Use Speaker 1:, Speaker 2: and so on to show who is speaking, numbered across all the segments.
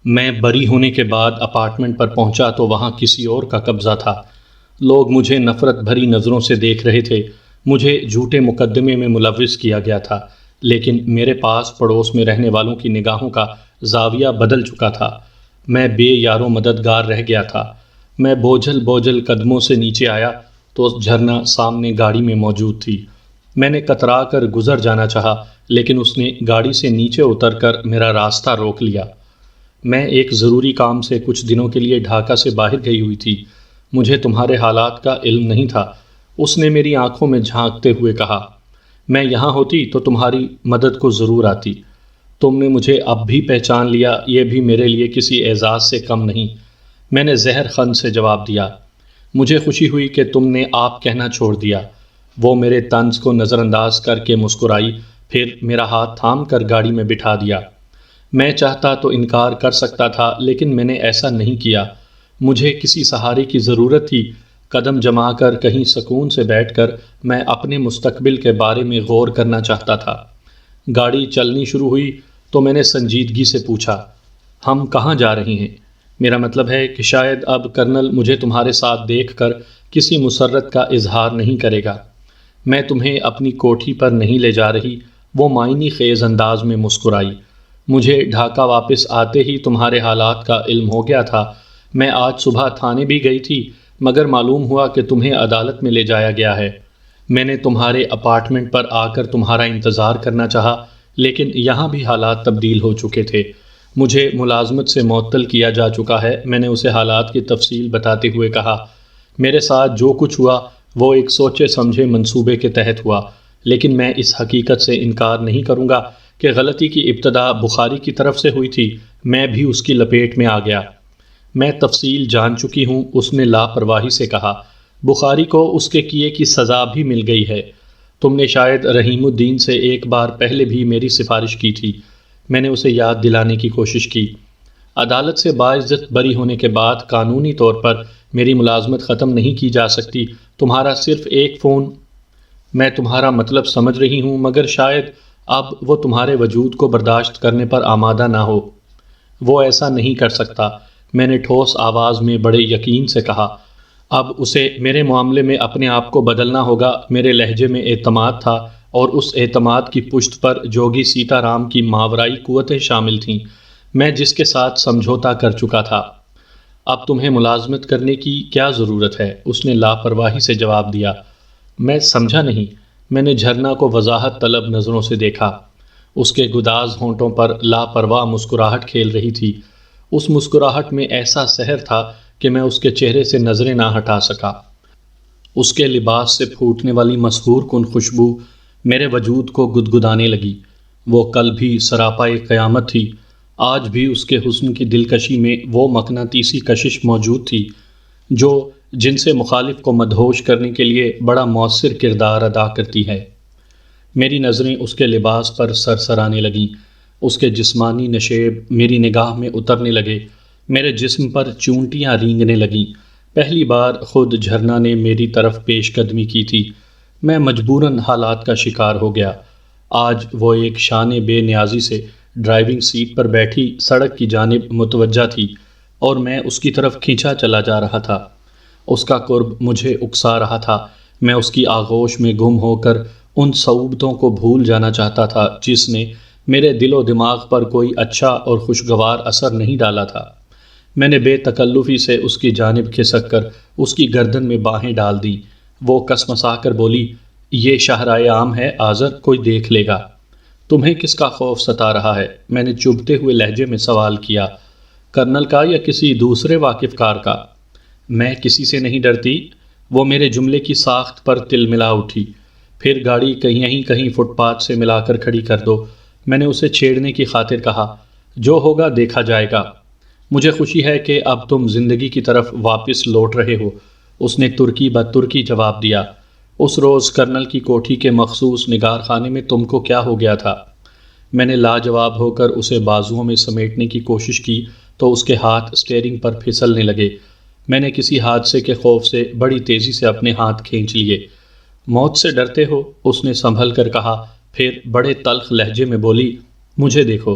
Speaker 1: میں بری ہونے کے بعد اپارٹمنٹ پر پہنچا تو وہاں کسی اور کا قبضہ تھا۔ لوگ مجھے نفرت بھری نظروں سے دیکھ رہے تھے۔ مجھے جھوٹے مقدمے میں ملوث کیا گیا تھا، لیکن میرے پاس پڑوس میں رہنے والوں کی نگاہوں کا زاویہ بدل چکا تھا۔ میں بے یار و مددگار رہ گیا تھا۔ میں بوجھل قدموں سے نیچے آیا تو جھرنا سامنے گاڑی میں موجود تھی۔ میں نے کترا کر گزر جانا چاہا، لیکن اس نے گاڑی سے نیچے اتر کر میرا راستہ روک لیا۔ میں ایک ضروری کام سے کچھ دنوں کے لیے ڈھاکہ سے باہر گئی ہوئی تھی۔ مجھے تمہارے حالات کا علم نہیں تھا۔ اس نے میری آنکھوں میں جھانکتے ہوئے کہا، میں یہاں ہوتی تو تمہاری مدد کو ضرور آتی۔ تم نے مجھے اب بھی پہچان لیا، یہ بھی میرے لیے کسی اعزاز سے کم نہیں۔ میں نے زہر خند سے جواب دیا، مجھے خوشی ہوئی کہ تم نے آپ کہنا چھوڑ دیا۔ وہ میرے طنز کو نظر انداز کر کے مسکرائی، پھر میرا ہاتھ تھام کر گاڑی میں بٹھا دیا۔ میں چاہتا تو انکار کر سکتا تھا، لیکن میں نے ایسا نہیں کیا۔ مجھے کسی سہارے کی ضرورت تھی۔ قدم جما کر کہیں سکون سے بیٹھ کر میں اپنے مستقبل کے بارے میں غور کرنا چاہتا تھا۔ گاڑی چلنی شروع ہوئی تو میں نے سنجیدگی سے پوچھا، ہم کہاں جا رہے ہیں؟ میرا مطلب ہے کہ شاید اب کرنل مجھے تمہارے ساتھ دیکھ کر کسی مسرت کا اظہار نہیں کرے گا۔ میں تمہیں اپنی کوٹھی پر نہیں لے جا رہی، وہ معنی خیز انداز میں مسکرائی۔ مجھے ڈھاکہ واپس آتے ہی تمہارے حالات کا علم ہو گیا تھا۔ میں آج صبح تھانے بھی گئی تھی، مگر معلوم ہوا کہ تمہیں عدالت میں لے جایا گیا ہے۔ میں نے تمہارے اپارٹمنٹ پر آ کر تمہارا انتظار کرنا چاہا، لیکن یہاں بھی حالات تبدیل ہو چکے تھے۔ مجھے ملازمت سے معطل کیا جا چکا ہے۔ میں نے اسے حالات کی تفصیل بتاتے ہوئے کہا، میرے ساتھ جو کچھ ہوا وہ ایک سوچے سمجھے منصوبے کے تحت ہوا، لیکن میں اس حقیقت سے انکار نہیں کروں گا کہ غلطی کی ابتدا بخاری کی طرف سے ہوئی تھی۔ میں بھی اس کی لپیٹ میں آ گیا۔ میں تفصیل جان چکی ہوں، اس نے لاپرواہی سے کہا۔ بخاری کو اس کے کیے کی سزا بھی مل گئی ہے۔ تم نے شاید رحیم الدین سے ایک بار پہلے بھی میری سفارش کی تھی۔ میں نے اسے یاد دلانے کی کوشش کی۔ عدالت سے باعزت بری ہونے کے بعد قانونی طور پر میری ملازمت ختم نہیں کی جا سکتی۔ تمہارا صرف ایک فون۔ میں تمہارا مطلب سمجھ رہی ہوں، مگر شاید اب وہ تمہارے وجود کو برداشت کرنے پر آمادہ نہ ہو۔ وہ ایسا نہیں کر سکتا، میں نے ٹھوس آواز میں بڑے یقین سے کہا۔ اب اسے میرے معاملے میں اپنے آپ کو بدلنا ہوگا۔ میرے لہجے میں اعتماد تھا، اور اس اعتماد کی پشت پر جوگی سیتا رام کی ماورائی قوتیں شامل تھیں، میں جس کے ساتھ سمجھوتا کر چکا تھا۔ اب تمہیں ملازمت کرنے کی کیا ضرورت ہے؟ اس نے لاپرواہی سے جواب دیا۔ میں سمجھا نہیں۔ میں نے جھرنا کو وضاحت طلب نظروں سے دیکھا۔ اس کے گداز ہونٹوں پر لاپرواہ مسکراہٹ کھیل رہی تھی۔ اس مسکراہٹ میں ایسا سحر تھا کہ میں اس کے چہرے سے نظریں نہ ہٹا سکا۔ اس کے لباس سے پھوٹنے والی مسحور کن خوشبو میرے وجود کو گدگدانے لگی۔ وہ کل بھی سراپائے قیامت تھی، آج بھی اس کے حسن کی دلکشی میں وہ مقناطیسی کشش موجود تھی جو جن سے مخالف کو مدہوش کرنے کے لیے بڑا مؤثر کردار ادا کرتی ہے۔ میری نظریں اس کے لباس پر سرسرانے لگیں۔ اس کے جسمانی نشیب میری نگاہ میں اترنے لگے، میرے جسم پر چونٹیاں رینگنے لگیں۔ پہلی بار خود جھرنا نے میری طرف پیش قدمی کی تھی۔ میں مجبوراً حالات کا شکار ہو گیا۔ آج وہ ایک شان بے نیازی سے ڈرائیونگ سیٹ پر بیٹھی سڑک کی جانب متوجہ تھی، اور میں اس کی طرف کھینچا چلا جا رہا تھا۔ اس کا قرب مجھے اکسا رہا تھا۔ میں اس کی آغوش میں گم ہو کر ان صعوبتوں کو بھول جانا چاہتا تھا جس نے میرے دل و دماغ پر کوئی اچھا اور خوشگوار اثر نہیں ڈالا تھا۔ میں نے بے تکلفی سے اس کی جانب کھسک کر اس کی گردن میں باہیں ڈال دیں۔ وہ کسمسا کر بولی، یہ شاہراہ عام ہے آذر، کوئی دیکھ لے گا۔ تمہیں کس کا خوف ستا رہا ہے؟ میں نے چبھتے ہوئے لہجے میں سوال کیا۔ کرنل کا یا کسی دوسرے واقف کار کا؟ میں کسی سے نہیں ڈرتی۔ وہ میرے جملے کی ساخت پر تل ملا اٹھی۔ پھر گاڑی کہیں فٹ پاتھ سے ملا کر کھڑی کر دو، میں نے اسے چھیڑنے کی خاطر کہا۔ جو ہوگا دیکھا جائے گا۔ مجھے خوشی ہے کہ اب تم زندگی کی طرف واپس لوٹ رہے ہو، اس نے ترکی بترکی جواب دیا۔ اس روز کرنل کی کوٹھی کے مخصوص نگار خانے میں تم کو کیا ہو گیا تھا؟ میں نے لاجواب ہو کر اسے بازوؤں میں سمیٹنے کی کوشش کی تو اس کے ہاتھ اسٹیئرنگ پر پھسلنے لگے۔ میں نے کسی حادثے کے خوف سے بڑی تیزی سے اپنے ہاتھ کھینچ لیے۔ موت سے ڈرتے ہو؟ اس نے سنبھل کر کہا، پھر بڑے تلخ لہجے میں بولی، مجھے دیکھو۔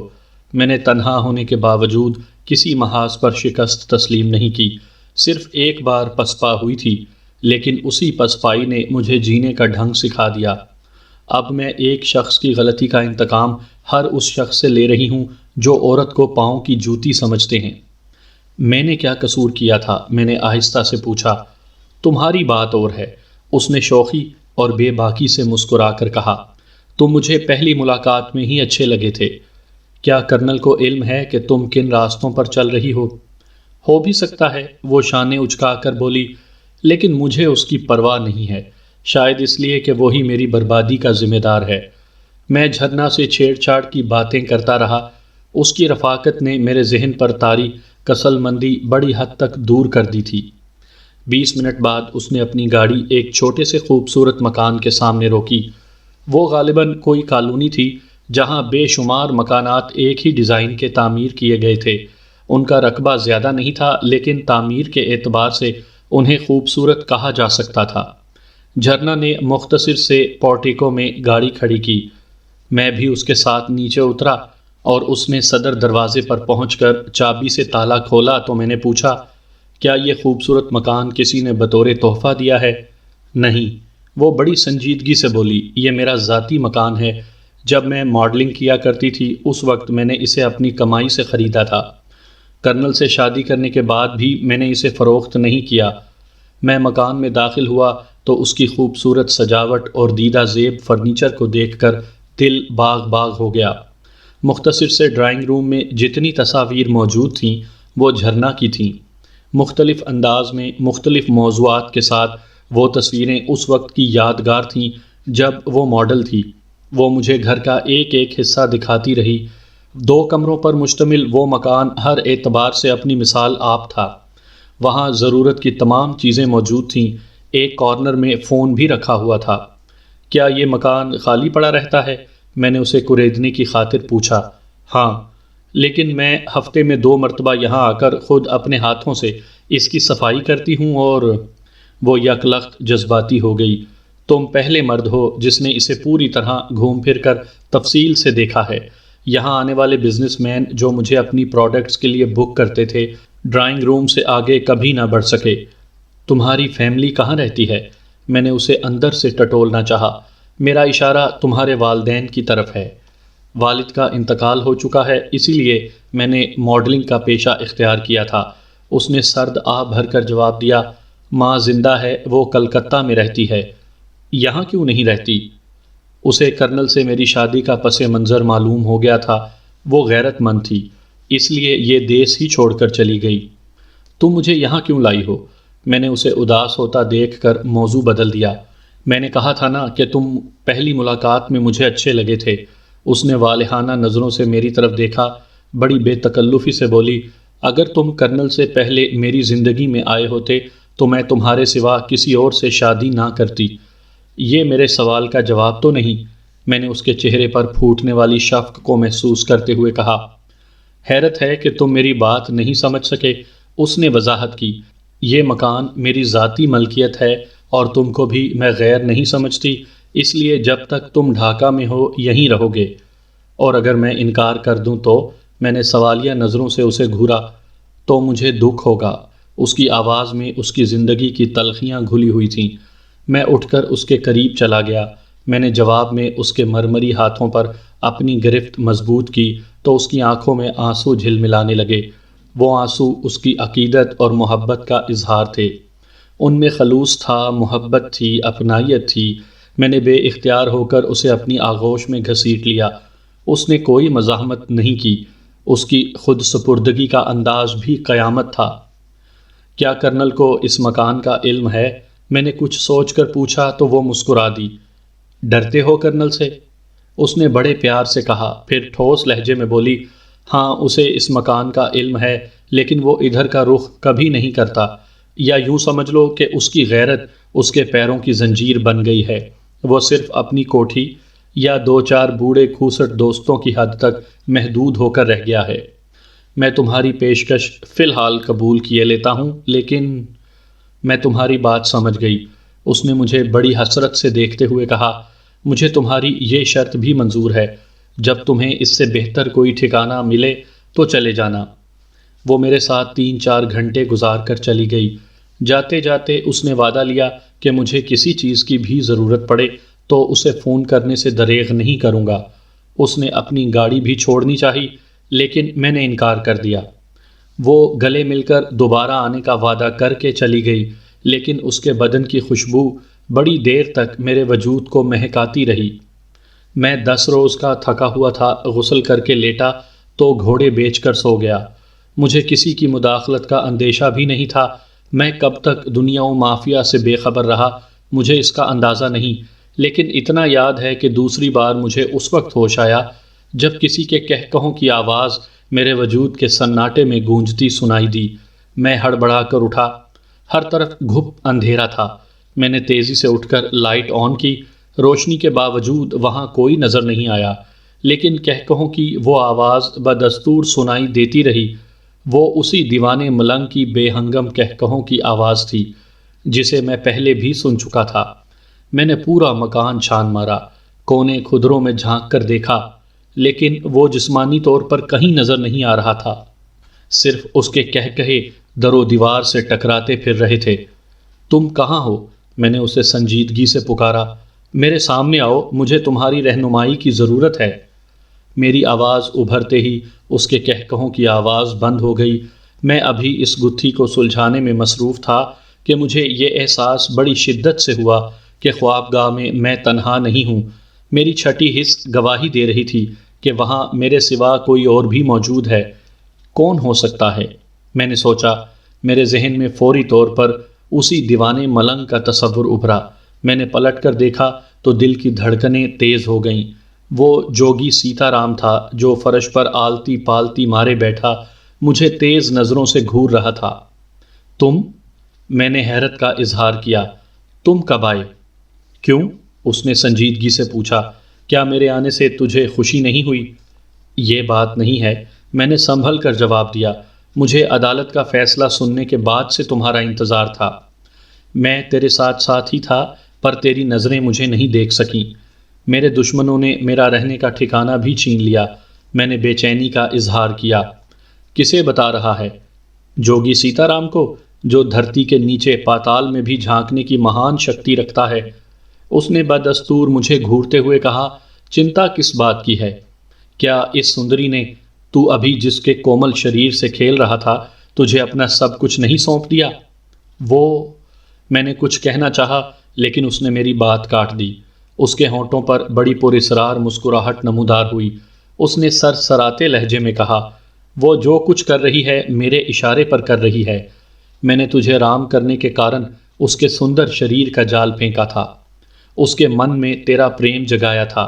Speaker 1: میں نے تنہا ہونے کے باوجود کسی محاذ پر شکست تسلیم نہیں کی، صرف ایک بار پسپا ہوئی تھی، لیکن اسی پسپائی نے مجھے جینے کا ڈھنگ سکھا دیا۔ اب میں ایک شخص کی غلطی کا انتقام ہر اس شخص سے لے رہی ہوں جو عورت کو پاؤں کی جوتی سمجھتے ہیں۔ میں نے کیا قصور کیا تھا؟ میں نے آہستہ سے پوچھا۔ تمہاری بات اور ہے، اس نے شوخی اور بے باکی سے مسکرا کر کہا۔ تم مجھے پہلی ملاقات میں ہی اچھے لگے تھے۔ کیا کرنل کو علم ہے کہ تم کن راستوں پر چل رہی ہو بھی سکتا ہے، وہ شانے اچکا کر بولی، لیکن مجھے اس کی پرواہ نہیں ہے، شاید اس لیے کہ وہی میری بربادی کا ذمہ دار ہے۔ میں جھرنا سے چھیڑ چھاڑ کی باتیں کرتا رہا۔ اس کی رفاقت نے میرے ذہن پر طاری کسل مندی بڑی حد تک دور کر دی تھی۔ 20 منٹ بعد اس نے اپنی گاڑی ایک چھوٹے سے خوبصورت مکان کے سامنے روکی۔ وہ غالباً کوئی کالونی تھی جہاں بے شمار مکانات ایک ہی ڈیزائن کے تعمیر کیے گئے تھے۔ ان کا رقبہ زیادہ نہیں تھا، لیکن تعمیر کے اعتبار سے انہیں خوبصورت کہا جا سکتا تھا۔ جھرنا نے مختصر سے پورٹیکو میں گاڑی کھڑی کی۔ میں بھی اس کے ساتھ نیچے اترا اور اس نے صدر دروازے پر پہنچ کر چابی سے تالا کھولا تو میں نے پوچھا، کیا یہ خوبصورت مکان کسی نے بطور تحفہ دیا ہے؟ نہیں، وہ بڑی سنجیدگی سے بولی، یہ میرا ذاتی مکان ہے۔ جب میں ماڈلنگ کیا کرتی تھی اس وقت میں نے اسے اپنی کمائی سے خریدا تھا۔ کرنل سے شادی کرنے کے بعد بھی میں نے اسے فروخت نہیں کیا۔ میں مکان میں داخل ہوا تو اس کی خوبصورت سجاوٹ اور دیدہ زیب فرنیچر کو دیکھ کر دل باغ باغ ہو گیا۔ مختصر سے ڈرائنگ روم میں جتنی تصاویر موجود تھیں وہ جھرنا کی تھیں۔ مختلف انداز میں مختلف موضوعات کے ساتھ وہ تصویریں اس وقت کی یادگار تھیں جب وہ ماڈل تھی۔ وہ مجھے گھر کا ایک ایک حصہ دکھاتی رہی۔ 2 کمروں پر مشتمل وہ مکان ہر اعتبار سے اپنی مثال آپ تھا۔ وہاں ضرورت کی تمام چیزیں موجود تھیں۔ ایک کارنر میں فون بھی رکھا ہوا تھا۔ کیا یہ مکان خالی پڑا رہتا ہے؟ میں نے اسے کریدنے کی خاطر پوچھا۔ ہاں، لیکن میں ہفتے میں 2 مرتبہ یہاں آ کر خود اپنے ہاتھوں سے اس کی صفائی کرتی ہوں اور… وہ یک لخت جذباتی ہو گئی۔ تم پہلے مرد ہو جس نے اسے پوری طرح گھوم پھر کر تفصیل سے دیکھا ہے۔ یہاں آنے والے بزنس مین جو مجھے اپنی پروڈکٹس کے لیے بک کرتے تھے ڈرائنگ روم سے آگے کبھی نہ بڑھ سکے۔ تمہاری فیملی کہاں رہتی ہے؟ میں نے اسے اندر سے ٹٹولنا چاہا۔ میرا اشارہ تمہارے والدین کی طرف ہے۔ والد کا انتقال ہو چکا ہے، اسی لیے میں نے ماڈلنگ کا پیشہ اختیار کیا تھا۔ اس نے سرد آہ بھر کر جواب دیا، ماں زندہ ہے، وہ کلکتہ میں رہتی ہے۔ یہاں کیوں نہیں رہتی؟ اسے کرنل سے میری شادی کا پس منظر معلوم ہو گیا تھا۔ وہ غیرت مند تھی، اس لیے یہ دیس ہی چھوڑ کر چلی گئی۔ تم مجھے یہاں کیوں لائی ہو؟ میں نے اسے اداس ہوتا دیکھ کر موضوع بدل دیا۔ میں نے کہا تھا نا کہ تم پہلی ملاقات میں مجھے اچھے لگے تھے۔ اس نے والہانہ نظروں سے میری طرف دیکھا، بڑی بے تکلفی سے بولی، اگر تم کرنل سے پہلے میری زندگی میں آئے ہوتے تو میں تمہارے سوا کسی اور سے شادی نہ کرتی۔ یہ میرے سوال کا جواب تو نہیں، میں نے اس کے چہرے پر پھوٹنے والی شفق کو محسوس کرتے ہوئے کہا۔ حیرت ہے کہ تم میری بات نہیں سمجھ سکے، اس نے وضاحت کی۔ یہ مکان میری ذاتی ملکیت ہے اور تم کو بھی میں غیر نہیں سمجھتی، اس لیے جب تک تم ڈھاکہ میں ہو یہیں رہو گے۔ اور اگر میں انکار کر دوں تو… میں نے سوالیہ نظروں سے اسے گھورا، تو مجھے دکھ ہوگا۔ اس کی آواز میں اس کی زندگی کی تلخیاں گھلی ہوئی تھیں۔ میں اٹھ کر اس کے قریب چلا گیا۔ میں نے جواب میں اس کے مرمری ہاتھوں پر اپنی گرفت مضبوط کی تو اس کی آنکھوں میں آنسو جھلملانے لگے۔ وہ آنسو اس کی عقیدت اور محبت کا اظہار تھے۔ ان میں خلوص تھا، محبت تھی، اپنائیت تھی۔ میں نے بے اختیار ہو کر اسے اپنی آغوش میں گھسیٹ لیا۔ اس نے کوئی مزاحمت نہیں کی۔ اس کی خود سپردگی کا انداز بھی قیامت تھا۔ کیا کرنل کو اس مکان کا علم ہے؟ میں نے کچھ سوچ کر پوچھا تو وہ مسکرا دی۔ ڈرتے ہو کرنل سے؟ اس نے بڑے پیار سے کہا، پھر ٹھوس لہجے میں بولی، ہاں اسے اس مکان کا علم ہے، لیکن وہ ادھر کا رخ کبھی نہیں کرتا۔ یا یوں سمجھ لو کہ اس کی غیرت اس کے پیروں کی زنجیر بن گئی ہے۔ وہ صرف اپنی کوٹھی یا 2-4 بوڑھے کھوسٹ دوستوں کی حد تک محدود ہو کر رہ گیا ہے۔ میں تمہاری پیشکش فی الحال قبول کیے لیتا ہوں، لیکن… میں تمہاری بات سمجھ گئی۔ اس نے مجھے بڑی حسرت سے دیکھتے ہوئے کہا، مجھے تمہاری یہ شرط بھی منظور ہے، جب تمہیں اس سے بہتر کوئی ٹھکانہ ملے تو چلے جانا۔ وہ میرے ساتھ 3-4 گھنٹے گزار کر چلی گئی۔ جاتے جاتے اس نے وعدہ لیا کہ مجھے کسی چیز کی بھی ضرورت پڑے تو اسے فون کرنے سے دریغ نہیں کروں گا۔ اس نے اپنی گاڑی بھی چھوڑنی چاہی، لیکن میں نے انکار کر دیا۔ وہ گلے مل کر دوبارہ آنے کا وعدہ کر کے چلی گئی، لیکن اس کے بدن کی خوشبو بڑی دیر تک میرے وجود کو مہکاتی رہی۔ میں 10 روز کا تھکا ہوا تھا، غسل کر کے لیٹا تو گھوڑے بیچ کر سو گیا۔ مجھے کسی کی مداخلت کا اندیشہ بھی نہیں تھا۔ میں کب تک دنیا و مافیا سے بے خبر رہا مجھے اس کا اندازہ نہیں، لیکن اتنا یاد ہے کہ دوسری بار مجھے اس وقت ہوش آیا جب کسی کے کہکہوں کی آواز میرے وجود کے سناٹے میں گونجتی سنائی دی۔ میں ہڑبڑا کر اٹھا، ہر طرف گھپ اندھیرا تھا۔ میں نے تیزی سے اٹھ کر لائٹ آن کی۔ روشنی کے باوجود وہاں کوئی نظر نہیں آیا، لیکن کہکہوں کی وہ آواز بدستور سنائی دیتی رہی۔ وہ اسی دیوانے ملنگ کی بے ہنگم کہکہوں کی آواز تھی جسے میں پہلے بھی سن چکا تھا۔ میں نے پورا مکان چھان مارا، کونے کھدروں میں جھانک کر دیکھا، لیکن وہ جسمانی طور پر کہیں نظر نہیں آ رہا تھا۔ صرف اس کے کہکہے در و دیوار سے ٹکراتے پھر رہے تھے۔ تم کہاں ہو؟ میں نے اسے سنجیدگی سے پکارا۔ میرے سامنے آؤ، مجھے تمہاری رہنمائی کی ضرورت ہے۔ میری آواز ابھرتے ہی اس کے کہکہوں کی آواز بند ہو گئی۔ میں ابھی اس گتھی کو سلجھانے میں مصروف تھا کہ مجھے یہ احساس بڑی شدت سے ہوا کہ خوابگاہ میں تنہا نہیں ہوں۔ میری چھٹی حس گواہی دے رہی تھی کہ وہاں میرے سوا کوئی اور بھی موجود ہے۔ کون ہو سکتا ہے؟ میں نے سوچا۔ میرے ذہن میں فوری طور پر اسی دیوانے ملنگ کا تصور ابھرا۔ میں نے پلٹ کر دیکھا تو دل کی دھڑکنیں تیز ہو گئیں۔ وہ جوگی سیتا رام تھا جو فرش پر آلتی پالتی مارے بیٹھا مجھے تیز نظروں سے گھور رہا تھا۔ تم؟ میں نے حیرت کا اظہار کیا۔ تم کب آئے؟ کیوں؟ اس نے سنجیدگی سے پوچھا۔ کیا میرے آنے سے تجھے خوشی نہیں ہوئی؟ یہ بات نہیں ہے، میں نے سنبھل کر جواب دیا۔ مجھے عدالت کا فیصلہ سننے کے بعد سے تمہارا انتظار تھا۔ میں تیرے ساتھ ساتھ ہی تھا، پر تیری نظریں مجھے نہیں دیکھ سکیں۔ میرے دشمنوں نے میرا رہنے کا ٹھکانہ بھی چھین لیا۔ میں نے بے چینی کا اظہار کیا۔ کسے بتا رہا ہے؟ جوگی سیتا رام کو، جو دھرتی کے نیچے پاتال میں بھی جھانکنے کی مہان شکتی رکھتا ہے۔ اس نے بدستور مجھے گھورتے ہوئے کہا۔ چنتا کس بات کی ہے؟ کیا اس سندری نے، تو ابھی جس کے کومل شریر سے کھیل رہا تھا، تجھے اپنا سب کچھ نہیں سونپ دیا؟ وہ، میں نے کچھ کہنا چاہا لیکن اس نے میری بات کاٹ دی۔ اس کے ہونٹوں پر بڑی پراسرار مسکراہٹ نمودار ہوئی۔ اس نے سر سراتے لہجے میں کہا، وہ جو کچھ کر رہی ہے میرے اشارے پر کر رہی ہے۔ میں نے تجھے رام کرنے کے کارن اس کے سندر شریر کا جال پھینکا تھا، اس کے من میں تیرا پریم جگایا تھا۔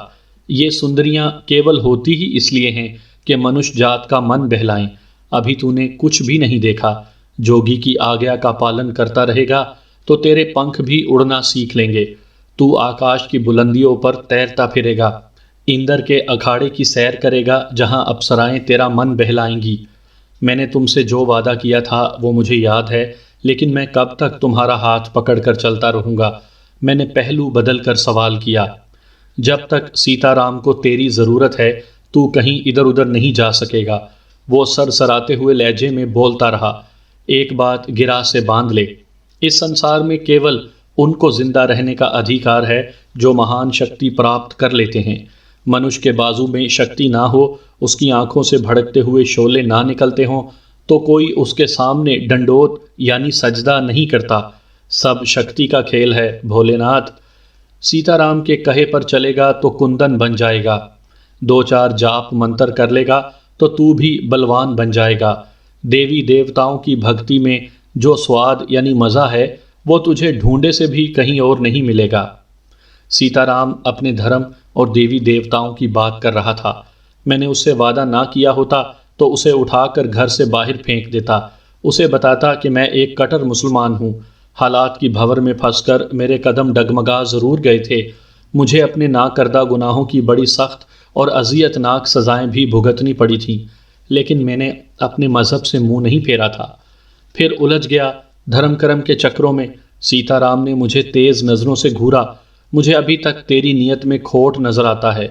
Speaker 1: یہ سندریاں کیول ہوتی ہی اس لیے ہیں کہ منش جات کا من بہلائیں۔ ابھی تو نے کچھ بھی نہیں دیکھا۔ جوگی کی آگیا کا پالن کرتا رہے گا تو تیرے پنکھ بھی اڑنا سیکھ لیں گے۔ تو آکاش کی بلندیوں پر تیرتا پھرے گا، اندر کے اکھاڑے کی سیر کرے گا جہاں اپسرائیں تیرا من بہلائیں گی۔ میں نے تم سے جو وعدہ کیا تھا وہ مجھے یاد ہے، لیکن میں کب تک تمہارا ہاتھ پکڑ کر چلتا رہوں گا؟ میں نے پہلو بدل کر سوال کیا۔ جب تک سیتا رام کو تیری ضرورت ہے تو کہیں ادھر ادھر نہیں جا سکے گا۔ وہ سر سراتے ہوئے لہجے میں بولتا رہا۔ ایک بات گرا سے باندھ لے، اس سنسار میں کیول ان کو زندہ رہنے کا ادھیکار ہے جو مہان شکتی پراپت کر لیتے ہیں۔ منش کے بازو میں شکتی نہ ہو، اس کی آنکھوں سے بھڑکتے ہوئے شعلے نہ نکلتے ہوں تو کوئی اس کے سامنے ڈنڈوت یعنی سجدہ نہیں کرتا۔ سب شکتی کا کھیل ہے بھولے ناتھ۔ سیتا رام کے کہے پر چلے گا تو کندن بن جائے گا، 2-4 جاپ منتر کر لے گا تو بھی بلوان بن جائے گا۔ دیوی دیوتاؤں کی بھکتی میں جو سواد یعنی مزہ ہے وہ تجھے ڈھونڈے سے بھی کہیں اور نہیں ملے گا۔ سیتا رام اپنے دھرم اور دیوی دیوتاؤں کی بات کر رہا تھا۔ میں نے اس سے وعدہ نہ کیا ہوتا تو اسے اٹھا کر گھر سے باہر پھینک دیتا، اسے بتاتا کہ میں ایک کٹر مسلمان ہوں۔ حالات کی بھنور میں پھنس کر میرے قدم ڈگمگا ضرور گئے تھے، مجھے اپنے ناکردہ گناہوں کی بڑی سخت اور اذیت ناک سزائیں بھی بھگتنی پڑی تھیں، لیکن میں نے اپنے مذہب سے منہ نہیں پھیرا تھا۔ پھر الجھ گیا دھرم کرم کے چکروں میں۔ سیتا رام نے مجھے تیز نظروں سے گھورا۔ مجھے ابھی تک تیری نیت میں کھوٹ نظر آتا ہے۔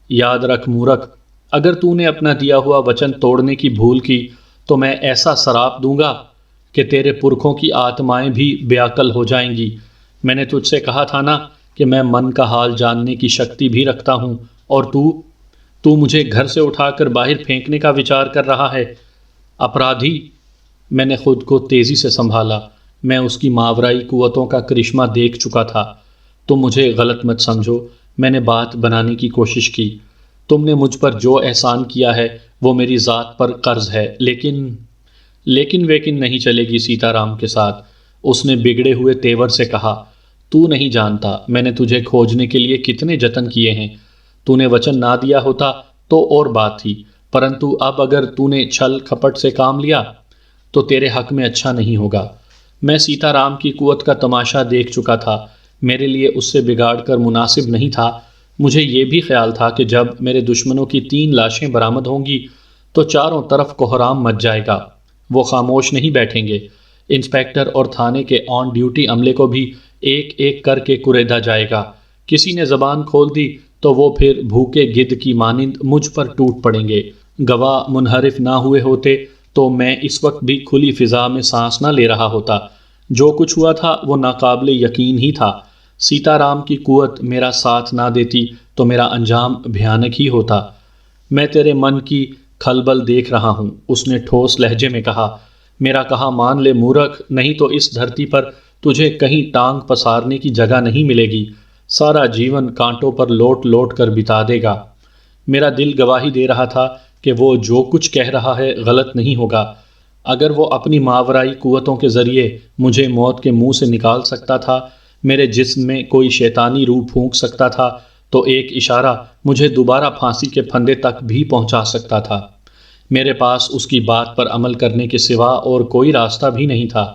Speaker 1: یاد رکھ مورکھ، اگر تو نے اپنا دیا ہوا وچن توڑنے کی بھول کی تو میں ایسا سراپ دوں گا کہ تیرے پرکھوں کی آتمائیں بھی بے عقل ہو جائیں گی۔ میں نے تجھ سے کہا تھا نا کہ میں من کا حال جاننے کی شکتی بھی رکھتا ہوں، اور تو مجھے گھر سے اٹھا کر باہر پھینکنے کا وچار کر رہا ہے۔ اپرادھی! میں نے خود کو تیزی سے سنبھالا۔ میں اس کی ماورائی قوتوں کا کرشمہ دیکھ چکا تھا۔ تم مجھے غلط مت سمجھو، میں نے بات بنانے کی کوشش کی۔ تم نے مجھ پر جو احسان کیا ہے وہ میری ذات پر قرض ہے، لیکن ویکن نہیں چلے گی سیتا رام کے ساتھ۔ اس نے بگڑے ہوئے تیور سے کہا، تو نہیں جانتا میں نے تجھے کھوجنے کے لیے کتنے جتن کیے ہیں۔ تو نے وچن نہ دیا ہوتا تو اور بات تھی، پرنتو اب اگر تو نے چھل کھپٹ سے کام لیا تو تیرے حق میں اچھا نہیں ہوگا۔ میں سیتا رام کی قوت کا تماشا دیکھ چکا تھا۔ میرے لیے اس سے بگاڑ کر مناسب نہیں تھا۔ مجھے یہ بھی خیال تھا کہ جب میرے دشمنوں کی 3 لاشیں برآمد ہوں گی تو چاروں طرف کوہرام مچ جائے گا۔ وہ خاموش نہیں بیٹھیں گے۔ انسپیکٹر اور تھانے کے آن ڈیوٹی عملے کو بھی ایک ایک کر کے کریدا جائے گا۔ کسی نے زبان کھول دی تو وہ پھر بھوکے گدھ کی مانند مجھ پر ٹوٹ پڑیں گے۔ گواہ منحرف نہ ہوئے ہوتے تو میں اس وقت بھی کھلی فضا میں سانس نہ لے رہا ہوتا۔ جو کچھ ہوا تھا وہ ناقابل یقین ہی تھا۔ سیتا رام کی قوت میرا ساتھ نہ دیتی تو میرا انجام بھیانک ہی ہوتا۔ میں تیرے من کی کھلبل دیکھ رہا ہوں، اس نے ٹھوس لہجے میں کہا۔ میرا کہا مان لے مورخ، نہیں تو اس دھرتی پر تجھے کہیں ٹانگ پسارنے کی جگہ نہیں ملے گی۔ سارا جیون کانٹوں پر لوٹ لوٹ کر بتا دے گا۔ میرا دل گواہی دے رہا تھا کہ وہ جو کچھ کہہ رہا ہے غلط نہیں ہوگا۔ اگر وہ اپنی ماورائی قوتوں کے ذریعے مجھے موت کے منہ سے نکال سکتا تھا، میرے جسم میں کوئی شیطانی روح پھونک سکتا تھا، تو ایک اشارہ مجھے دوبارہ پھانسی کے پھندے تک بھی پہنچا سکتا تھا۔ میرے پاس اس کی بات پر عمل کرنے کے سوا اور کوئی راستہ بھی نہیں تھا۔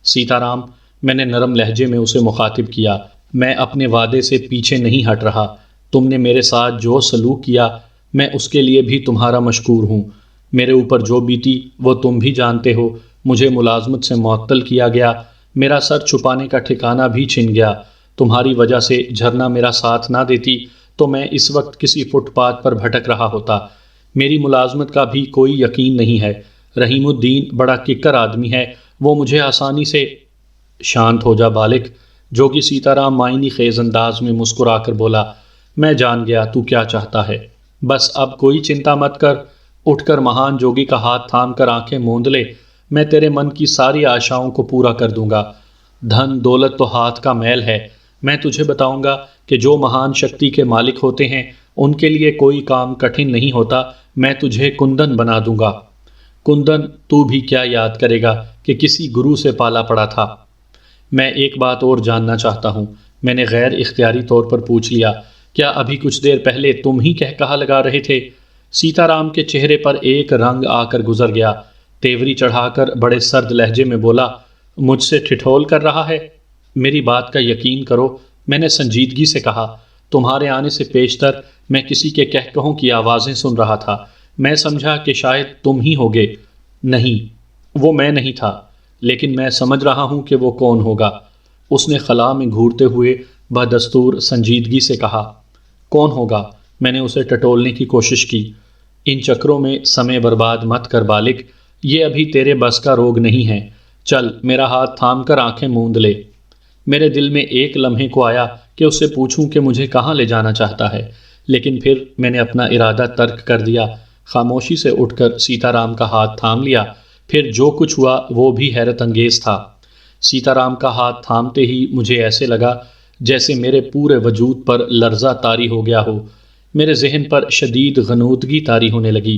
Speaker 1: سیتا رام، میں نے نرم لہجے میں اسے مخاطب کیا، میں اپنے وعدے سے پیچھے نہیں ہٹ رہا۔ تم نے میرے ساتھ جو سلوک کیا میں اس کے لیے بھی تمہارا مشکور ہوں۔ میرے اوپر جو بیتی وہ تم بھی جانتے ہو۔ مجھے ملازمت سے معطل کیا گیا، میرا سر چھپانے کا ٹھکانہ بھی چھن گیا۔ تمہاری وجہ سے جھرنا میرا ساتھ نہ دیتی تو میں اس وقت کسی فٹ پاتھ پر بھٹک رہا ہوتا۔ میری ملازمت کا بھی کوئی یقین نہیں ہے۔ رحیم الدین بڑا ککر آدمی ہے، وہ مجھے آسانی سے… شانت ہو جا بالک، جوگی سیتا رام معنی خیز انداز میں مسکرا کر بولا۔ میں جان گیا تو کیا چاہتا ہے، بس اب کوئی چنتا مت کر۔ اٹھ کر مہان جوگی کا ہاتھ تھام کر آنکھیں موند لے، میں تیرے من کی ساری آشاؤں کو پورا کر دوں گا۔ دھن دولت تو ہاتھ کا میل ہے، میں تجھے بتاؤں گا کہ جو مہان شکتی کے مالک ہوتے ہیں ان کے لیے کوئی کام کٹھن نہیں ہوتا۔ میں تجھے کندن بنا دوں گا۔ کندن تو بھی کیا یاد کرے گا کہ کسی گرو سے پالا پڑا تھا۔ میں ایک بات اور جاننا چاہتا ہوں، میں نے غیر اختیاری طور پر پوچھ لیا۔ کیا ابھی کچھ دیر پہلے تم ہی کہا لگا رہے تھے؟ سیتا رام کے چہرے پر ایک رنگ آ کر گزر گیا۔ تیوری چڑھا کر بڑے سرد لہجے میں بولا، مجھ سے ٹھٹھول کر رہا ہے؟ میری بات کا یقین کرو، میں نے سنجیدگی سے کہا۔ تمہارے آنے سے پیشتر میں کسی کے کہکہوں کی آوازیں سن رہا تھا۔ میں سمجھا کہ شاید تم ہی ہوگے۔ نہیں، وہ میں نہیں تھا، لیکن میں سمجھ رہا ہوں کہ وہ کون ہوگا۔ اس نے خلا میں گھورتے ہوئے بدستور سنجیدگی سے کہا۔ کون ہوگا؟ میں نے اسے ٹٹولنے کی کوشش کی۔ ان چکروں میں سمے برباد مت کر بالک، یہ ابھی تیرے بس کا روگ نہیں ہے۔ چل، میرا ہاتھ تھام کر آنکھیں موند لے۔ میرے دل میں ایک لمحے کو آیا کہ اس سے پوچھوں کہ مجھے کہاں لے جانا چاہتا ہے، لیکن پھر میں نے اپنا ارادہ ترک کر دیا۔ خاموشی سے اٹھ کر سیتا رام کا ہاتھ تھام لیا۔ پھر جو کچھ ہوا وہ بھی حیرت انگیز تھا۔ سیتا رام کا ہاتھ تھامتے ہی مجھے ایسے لگا جیسے میرے پورے وجود پر لرزہ طاری ہو گیا ہو۔ میرے ذہن پر شدید غنودگی طاری ہونے لگی۔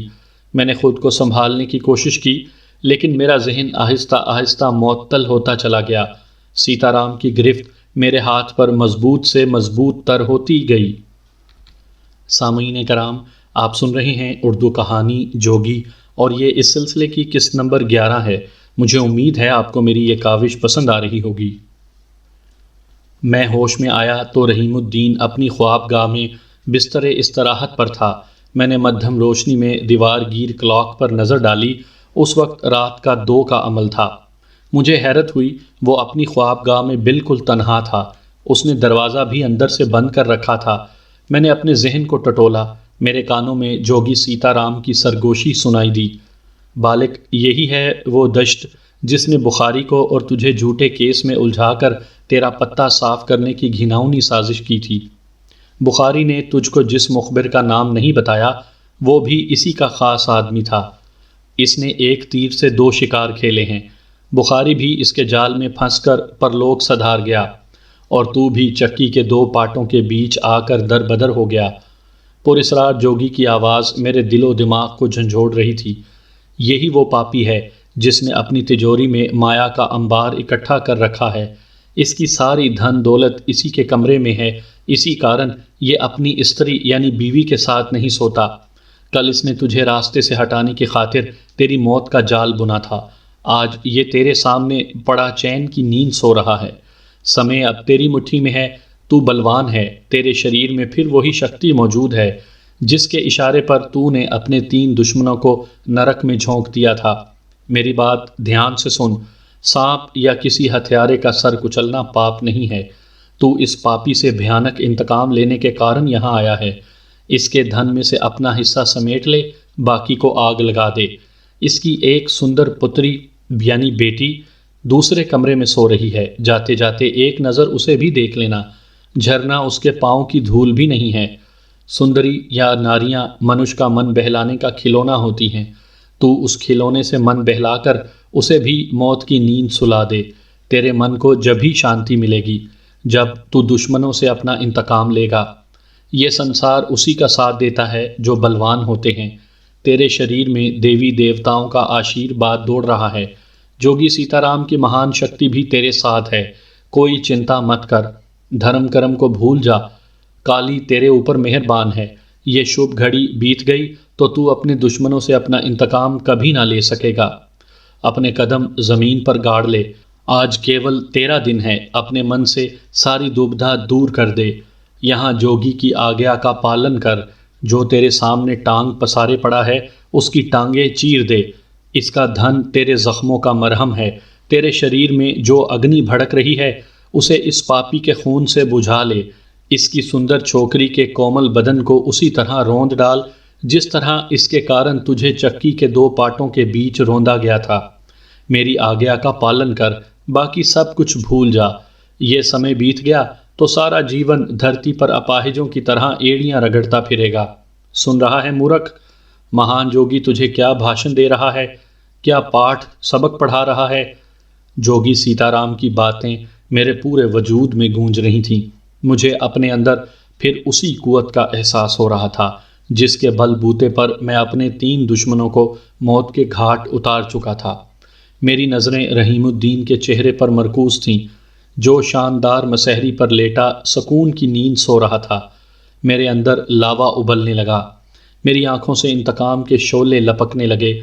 Speaker 1: میں نے خود کو سنبھالنے کی کوشش کی، لیکن میرا ذہن آہستہ آہستہ معطل ہوتا چلا گیا۔ سیتا رام کی گرفت میرے ہاتھ پر مضبوط سے مضبوط تر ہوتی گئی۔ سامعین کرام، آپ سن رہے ہیں اردو کہانی جوگی، اور یہ اس سلسلے کی قسط نمبر 11 ہے۔ مجھے امید ہے آپ کو میری یہ کاوش پسند آ رہی ہوگی۔ میں ہوش میں آیا تو رحیم الدین اپنی خواب گاہ میں بستر استراحت پر تھا۔ میں نے مدھم روشنی میں دیوار گیر کلاک پر نظر ڈالی۔ اس وقت رات کا 2 کا عمل تھا۔ مجھے حیرت ہوئی، وہ اپنی خواب گاہ میں بالکل تنہا تھا۔ اس نے دروازہ بھی اندر سے بند کر رکھا تھا۔ میں نے اپنے ذہن کو ٹٹولا۔ میرے کانوں میں جوگی سیتا رام کی سرگوشی سنائی دی۔ بالک یہی ہے وہ دشت جس نے بخاری کو اور تجھے جھوٹے کیس میں الجھا کر تیرا پتہ صاف کرنے کی گھناؤنی سازش کی تھی۔ بخاری نے تجھ کو جس مخبر کا نام نہیں بتایا وہ بھی اسی کا خاص آدمی تھا۔ اس نے ایک تیر سے 2 شکار کھیلے ہیں۔ بخاری بھی اس کے جال میں پھنس کر پرلوک سدھار گیا، اور تو بھی چکی کے 2 پاٹوں کے بیچ آ کر در بدر ہو گیا۔ پر اسرار جوگی کی آواز میرے دل و دماغ کو جھنجھوڑ رہی تھی۔ یہی وہ پاپی ہے جس نے اپنی تجوری میں مایا کا انبار اکٹھا کر رکھا ہے۔ اس کی ساری دھن دولت اسی کے کمرے میں ہے، اسی کارن یہ اپنی استری یعنی بیوی کے ساتھ نہیں سوتا۔ کل اس نے تجھے راستے سے ہٹانے کی خاطر تیری موت کا جال بنا تھا، آج یہ تیرے سامنے بڑا چین کی نیند سو رہا ہے۔ سمے اب تیری مٹھی میں ہے، تو بلوان ہے، تیرے شریر میں پھر وہی شکتی موجود ہے جس کے اشارے پر تو نے اپنے 3 دشمنوں کو نرک میں جھونک دیا تھا۔ میری بات دھیان سے سن، سانپ یا کسی ہتھیارے کا سر کچلنا پاپ نہیں ہے۔ تو اس پاپی سے بھیانک انتقام لینے کے کارن یہاں آیا ہے۔ اس کے دھن میں سے اپنا حصہ سمیٹ لے، باقی کو آگ لگا دے۔ اس کی ایک سندر پتری یعنی بیٹی دوسرے کمرے میں سو رہی ہے، جاتے جاتے ایک نظر اسے بھی دیکھ لینا، جھرنا اس کے پاؤں کی دھول بھی نہیں ہے۔ سندری یا ناریاں منش کا من بہلانے کا کھلونا ہوتی ہیں، تو اس کھلونے سے من بہلا کر اسے بھی موت کی نیند سلا دے۔ تیرے من کو جب ہی شانتی ملے گی جب تو دشمنوں سے اپنا انتقام لے گا۔ یہ سنسار اسی کا ساتھ دیتا ہے جو بلوان ہوتے ہیں۔ تیرے شریر میں دیوی دیوتاؤں کا آشیرواد دوڑ رہا ہے۔ جوگی سیتا رام کی مہان شکتی بھی تیرے ساتھ ہے۔ کوئی چنتا مت کر، دھرم کرم کو بھول جا، کالی تیرے اوپر مہربان ہے۔ یہ شبھ گھڑی بیت گئی تو اپنے دشمنوں سے اپنا انتقام کبھی نہ لے سکے گا۔ اپنے قدم زمین پر گاڑ لے، آج کیول تیرا دن ہے۔ اپنے من سے ساری دبدھا دور کر دے۔ یہاں جوگی کی آگیا کا پالن کر۔ جو تیرے سامنے ٹانگ پسارے پڑا ہے اس کی ٹانگیں چیر دے۔ اس کا دھن تیرے زخموں کا مرہم ہے۔ تیرے شریر میں جو اگنی بھڑک رہی ہے اسے اس پاپی کے خون سے بجھا لے۔ اس کی سندر چھوکری کے کومل بدن کو اسی طرح روند ڈال جس طرح اس کے کارن تجھے چکی کے 2 پاٹوں کے بیچ روندا گیا تھا۔ میری آگیا کا پالن کر، باقی سب کچھ بھول جا۔ یہ سمے بیت گیا تو سارا جیون دھرتی پر اپاہجوں کی طرح ایڑیاں رگڑتا پھرے گا۔ سن رہا ہے مورکھ؟ مہان جوگی تجھے کیا بھاشن دے رہا ہے، کیا پاٹھ سبق پڑھا رہا ہے؟ جوگی سیتا رام کی باتیں میرے پورے وجود میں گونج رہی تھیں۔ مجھے اپنے اندر پھر اسی قوت کا احساس ہو رہا تھا جس کے بل بوتے پر میں اپنے 3 دشمنوں کو موت کے گھاٹ اتار چکا تھا۔ میری نظریں رحیم الدین کے چہرے پر مرکوز تھیں جو شاندار مسحری پر لیٹا سکون کی نیند سو رہا تھا۔ میرے اندر لاوا ابلنے لگا، میری آنکھوں سے انتقام کے شعلے لپکنے لگے۔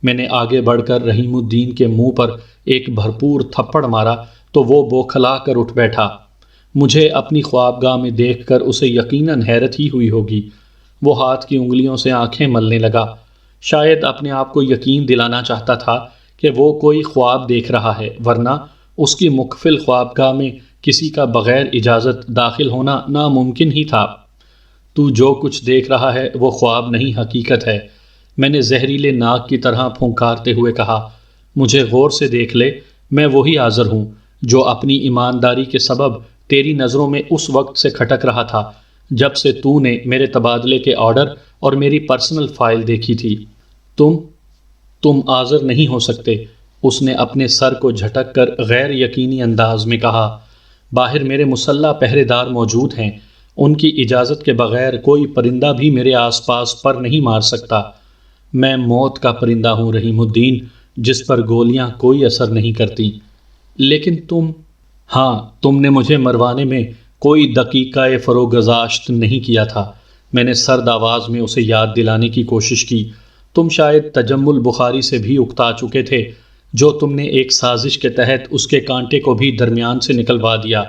Speaker 1: میں نے آگے بڑھ کر رحیم الدین کے منہ پر ایک بھرپور تھپڑ مارا تو وہ بوکھلا کر اٹھ بیٹھا۔ مجھے اپنی خوابگاہ میں دیکھ کر اسے یقیناً حیرت ہی ہوئی ہوگی۔ وہ ہاتھ کی انگلیوں سے آنکھیں ملنے لگا، شاید اپنے آپ کو یقین دلانا چاہتا تھا کہ وہ کوئی خواب دیکھ رہا ہے، ورنہ اس کی مقفل خوابگاہ میں کسی کا بغیر اجازت داخل ہونا ناممکن ہی تھا۔ تو جو کچھ دیکھ رہا ہے وہ خواب نہیں، حقیقت ہے، میں نے زہریلے ناگ کی طرح پھونکارتے ہوئے کہا۔ مجھے غور سے دیکھ لے، میں وہی آزر ہوں جو اپنی ایمانداری کے سبب تیری نظروں میں اس وقت سے کھٹک رہا تھا جب سے تو نے میرے تبادلے کے آرڈر اور میری پرسنل فائل دیکھی تھی۔ تم آزر نہیں ہو سکتے، اس نے اپنے سر کو جھٹک کر غیر یقینی انداز میں کہا۔ باہر میرے مسلح پہرے دار موجود ہیں، ان کی اجازت کے بغیر کوئی پرندہ بھی میرے آس پاس پر نہیں مار سکتا۔ میں موت کا پرندہ ہوں رحیم الدین، جس پر گولیاں کوئی اثر نہیں کرتی۔ لیکن تم نے مجھے مروانے میں کوئی دقیقہ فروگزاشت نہیں کیا تھا۔ میں نے سرد آواز میں اسے یاد دلانے کی کوشش کی۔ تم شاید تجمل بخاری سے بھی اکتا چکے تھے جو تم نے ایک سازش کے تحت اس کے کانٹے کو بھی درمیان سے نکلوا دیا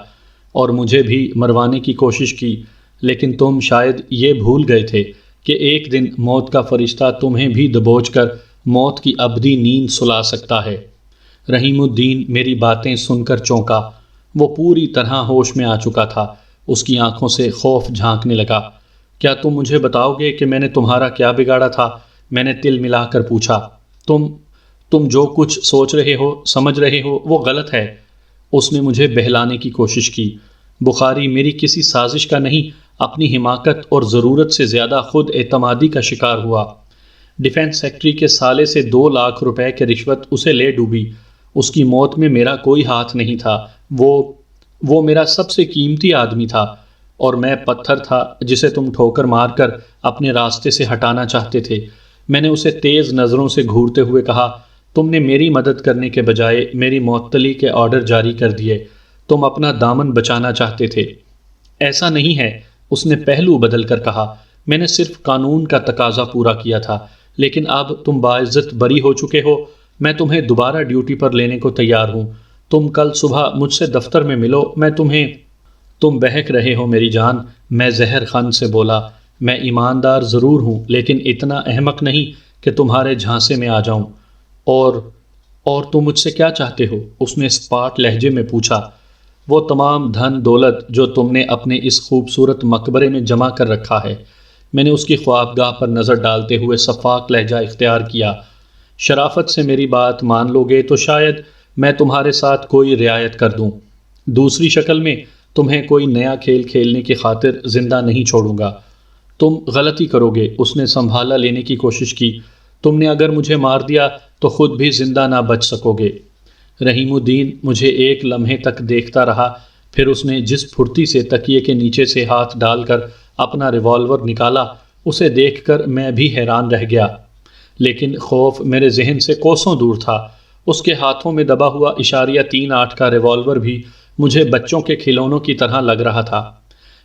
Speaker 1: اور مجھے بھی مروانے کی کوشش کی، لیکن تم شاید یہ بھول گئے تھے کہ ایک دن موت کا فرشتہ تمہیں بھی دبوچ کر موت کی ابدی نیند سلا سکتا ہے۔ رحیم الدین میری باتیں سن کر چونکا۔ وہ پوری طرح ہوش میں آ چکا تھا، اس کی آنکھوں سے خوف جھانکنے لگا۔ کیا تم مجھے بتاؤ گے کہ میں نے تمہارا کیا بگاڑا تھا؟ میں نے تل ملا کر پوچھا۔ تم جو کچھ سوچ رہے ہو سمجھ رہے ہو وہ غلط ہے۔ اس نے مجھے بہلانے کی کوشش کی۔ بخاری میری کسی سازش کا نہیں، اپنی حماقت اور ضرورت سے زیادہ خود اعتمادی کا شکار ہوا۔ ڈیفنس سیکٹری کے سالے سے 2 لاکھ روپے کی رشوت اسے لے ڈوبی۔ اس کی موت میں میرا کوئی ہاتھ نہیں تھا۔ وہ میرا سب سے قیمتی آدمی تھا، اور میں پتھر تھا جسے تم ٹھوکر مار کر اپنے راستے سے ہٹانا چاہتے تھے۔ میں نے اسے تیز نظروں سے گھورتے ہوئے کہا، تم نے میری مدد کرنے کے بجائے میری معطلی کے آرڈر جاری کر دیے۔ تم اپنا دامن بچانا چاہتے تھے۔ ایسا نہیں ہے، اس نے پہلو بدل کر کہا، میں نے صرف قانون کا تقاضا پورا کیا تھا، لیکن اب تم باعزت بری ہو چکے ہو۔ میں تمہیں دوبارہ ڈیوٹی پر لینے کو تیار ہوں۔ تم کل صبح مجھ سے دفتر میں ملو، تم بہک رہے ہو میری جان، میں زہر خند سے بولا۔ میں ایماندار ضرور ہوں، لیکن اتنا احمق نہیں کہ تمہارے جھانسے میں آ جاؤں۔ اور تم مجھ سے کیا چاہتے ہو؟ اس نے اسپاٹ لہجے میں پوچھا۔ وہ تمام دھن دولت جو تم نے اپنے اس خوبصورت مقبرے میں جمع کر رکھا ہے۔ میں نے اس کی خوابگاہ پر نظر ڈالتے ہوئے شفاف لہجہ اختیار کیا۔ شرافت سے میری بات مان لو گے تو شاید میں تمہارے ساتھ کوئی رعایت کر دوں، دوسری شکل میں تمہیں کوئی نیا کھیل کھیلنے کی خاطر زندہ نہیں چھوڑوں گا۔ تم غلطی کرو گے، اس نے سنبھالا لینے کی کوشش کی۔ تم نے اگر مجھے مار دیا تو خود بھی زندہ نہ بچ سکو گے۔ رحیم الدین مجھے ایک لمحے تک دیکھتا رہا، پھر اس نے جس پھرتی سے تکیے کے نیچے سے ہاتھ ڈال کر اپنا ریوالور نکالا، اسے دیکھ کر میں بھی حیران رہ گیا، لیکن خوف میرے ذہن سے کوسوں دور تھا۔ اس کے ہاتھوں میں دبا ہوا اشاریہ 3.8 کا ریوالور بھی مجھے بچوں کے کھلونوں کی طرح لگ رہا تھا۔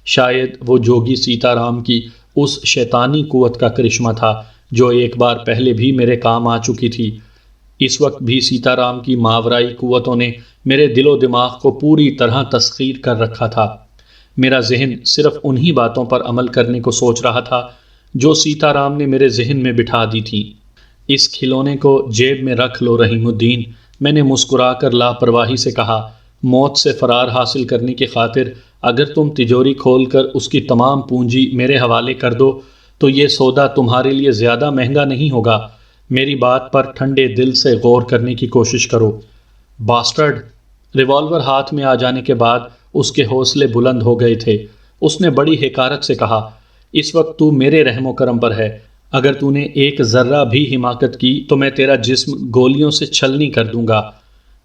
Speaker 1: شاید وہ جوگی سیتا رام کی اس شیطانی قوت کا کرشمہ تھا جو ایک بار پہلے بھی میرے کام آ چکی تھی۔ اس وقت بھی سیتا رام کی ماورائی قوتوں نے میرے دل و دماغ کو پوری طرح تسخیر کر رکھا تھا۔ میرا ذہن صرف انہی باتوں پر عمل کرنے کو سوچ رہا تھا جو سیتا رام نے میرے ذہن میں بٹھا دی تھی۔ اس کھلونے کو جیب میں رکھ لو رحیم الدین، میں نے مسکرا کر لاپرواہی سے کہا۔ موت سے فرار حاصل کرنے کی خاطر اگر تم تجوری کھول کر اس کی تمام پونجی میرے حوالے کر دو تو یہ سودا تمہارے لیے زیادہ مہنگا نہیں ہوگا۔ میری بات پر ٹھنڈے دل سے غور کرنے کی کوشش کرو۔ باسٹرڈ! ریوالور ہاتھ میں آ جانے کے بعد اس کے حوصلے بلند ہو گئے تھے۔ اس نے بڑی حقارت سے کہا، اس وقت تو میرے رحم و کرم پر ہے، اگر تو نے ایک ذرہ بھی حماقت کی تو میں تیرا جسم گولیوں سے چھلنی کر دوں گا۔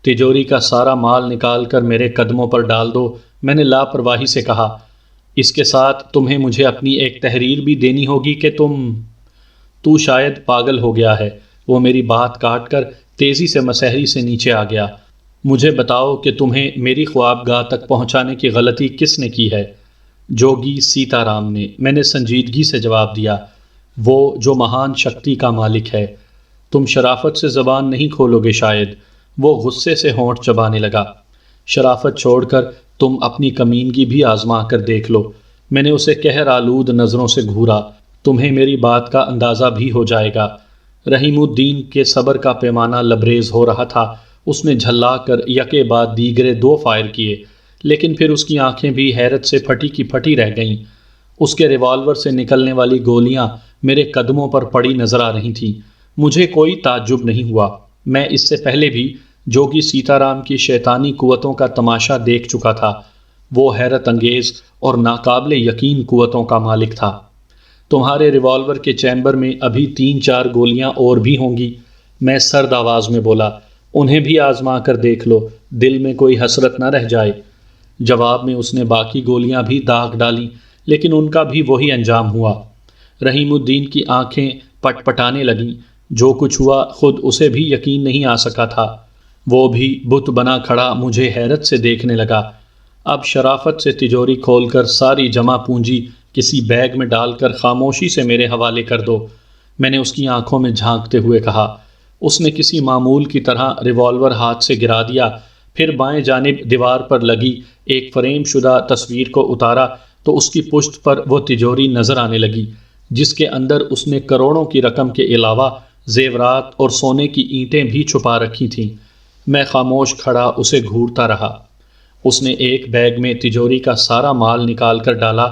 Speaker 1: تجوری کا سارا مال نکال کر میرے قدموں پر ڈال دو، میں نے لاپرواہی سے کہا۔ اس کے ساتھ تمہیں مجھے اپنی ایک تحریر بھی دینی ہوگی کہ تو شاید پاگل ہو گیا ہے۔ وہ میری بات کاٹ کر تیزی سے مسحری سے نیچے آ گیا۔ مجھے بتاؤ کہ تمہیں میری خوابگاہ تک پہنچانے کی غلطی کس نے کی ہے؟ جوگی سیتا رام نے، میں نے سنجیدگی سے جواب دیا۔ وہ جو مہان شکتی کا مالک ہے۔ تم شرافت سے زبان نہیں کھولو گے شاید۔ وہ غصے سے ہونٹ چبانے لگا۔ شرافت چھوڑ کر تم اپنی کمینگی بھی آزما کر دیکھ لو۔ میں نے اسے قہر آلود نظروں سے گھورا۔ تمہیں میری بات کا اندازہ بھی ہو جائے گا۔ رحیم الدین کے صبر کا پیمانہ لبریز ہو رہا تھا۔ اس نے جھلا کر یکے بعد دیگرے 2 فائر کیے، لیکن پھر اس کی آنکھیں بھی حیرت سے پھٹی کی پھٹی رہ گئیں۔ اس کے ریوالور سے نکلنے والی گولیاں میرے قدموں پر پڑی نظر آ رہی تھیں۔ مجھے کوئی تعجب نہیں ہوا، میں اس سے پہلے بھی جوگی سیتا رام کی شیطانی قوتوں کا تماشا دیکھ چکا تھا۔ وہ حیرت انگیز اور ناقابل یقین قوتوں کا مالک تھا۔ تمہارے ریوالور کے چیمبر میں ابھی 3-4 گولیاں اور بھی ہوں گی، میں سرد آواز میں بولا۔ انہیں بھی آزما کر دیکھ لو، دل میں کوئی حسرت نہ رہ جائے۔ جواب میں اس نے باقی گولیاں بھی داغ ڈالیں، لیکن ان کا بھی وہی انجام ہوا۔ رحیم الدین کی آنکھیں پٹ پٹانے لگیں۔ جو کچھ ہوا خود اسے بھی یقین نہیں آ سکا تھا۔ وہ بھی بت بنا کھڑا مجھے حیرت سے دیکھنے لگا۔ اب شرافت سے تجوری کھول کر ساری جمع پونجی کسی بیگ میں ڈال کر خاموشی سے میرے حوالے کر دو، میں نے اس کی آنکھوں میں جھانکتے ہوئے کہا۔ اس نے کسی معمول کی طرح ریوالور ہاتھ سے گرا دیا، پھر بائیں جانب دیوار پر لگی ایک فریم شدہ تصویر کو اتارا تو اس کی پشت پر وہ تجوری نظر آنے لگی جس کے اندر اس نے کروڑوں کی رقم کے علاوہ زیورات اور سونے کی اینٹیں بھی چھپا رکھی تھیں۔ میں خاموش کھڑا اسے گھورتا رہا۔ اس نے ایک بیگ میں تجوری کا سارا مال نکال کر ڈالا،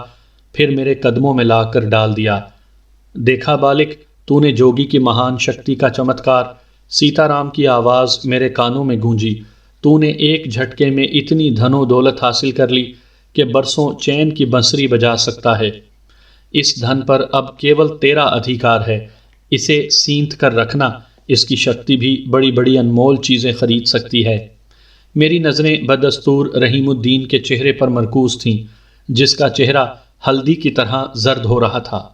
Speaker 1: پھر میرے قدموں میں لا کر ڈال دیا۔ دیکھا بالک، تو نے جوگی کی مہان شکتی کا چمتکار، سیتا رام کی آواز میرے کانوں میں گونجی، تو نے ایک جھٹکے میں اتنی دھن و دولت حاصل کر لی کہ برسوں چین کی بنسری بجا سکتا ہے۔ اس دھن پر اب کیول تیرا ادھیکار ہے، اسے سینت کر رکھنا، اس کی شکتی بھی بڑی بڑی انمول چیزیں خرید سکتی ہے۔ میری نظریں بدستور رحیم الدین کے چہرے پر مرکوز تھیں، جس کا چہرہ ہلدی کی طرح زرد ہو رہا تھا۔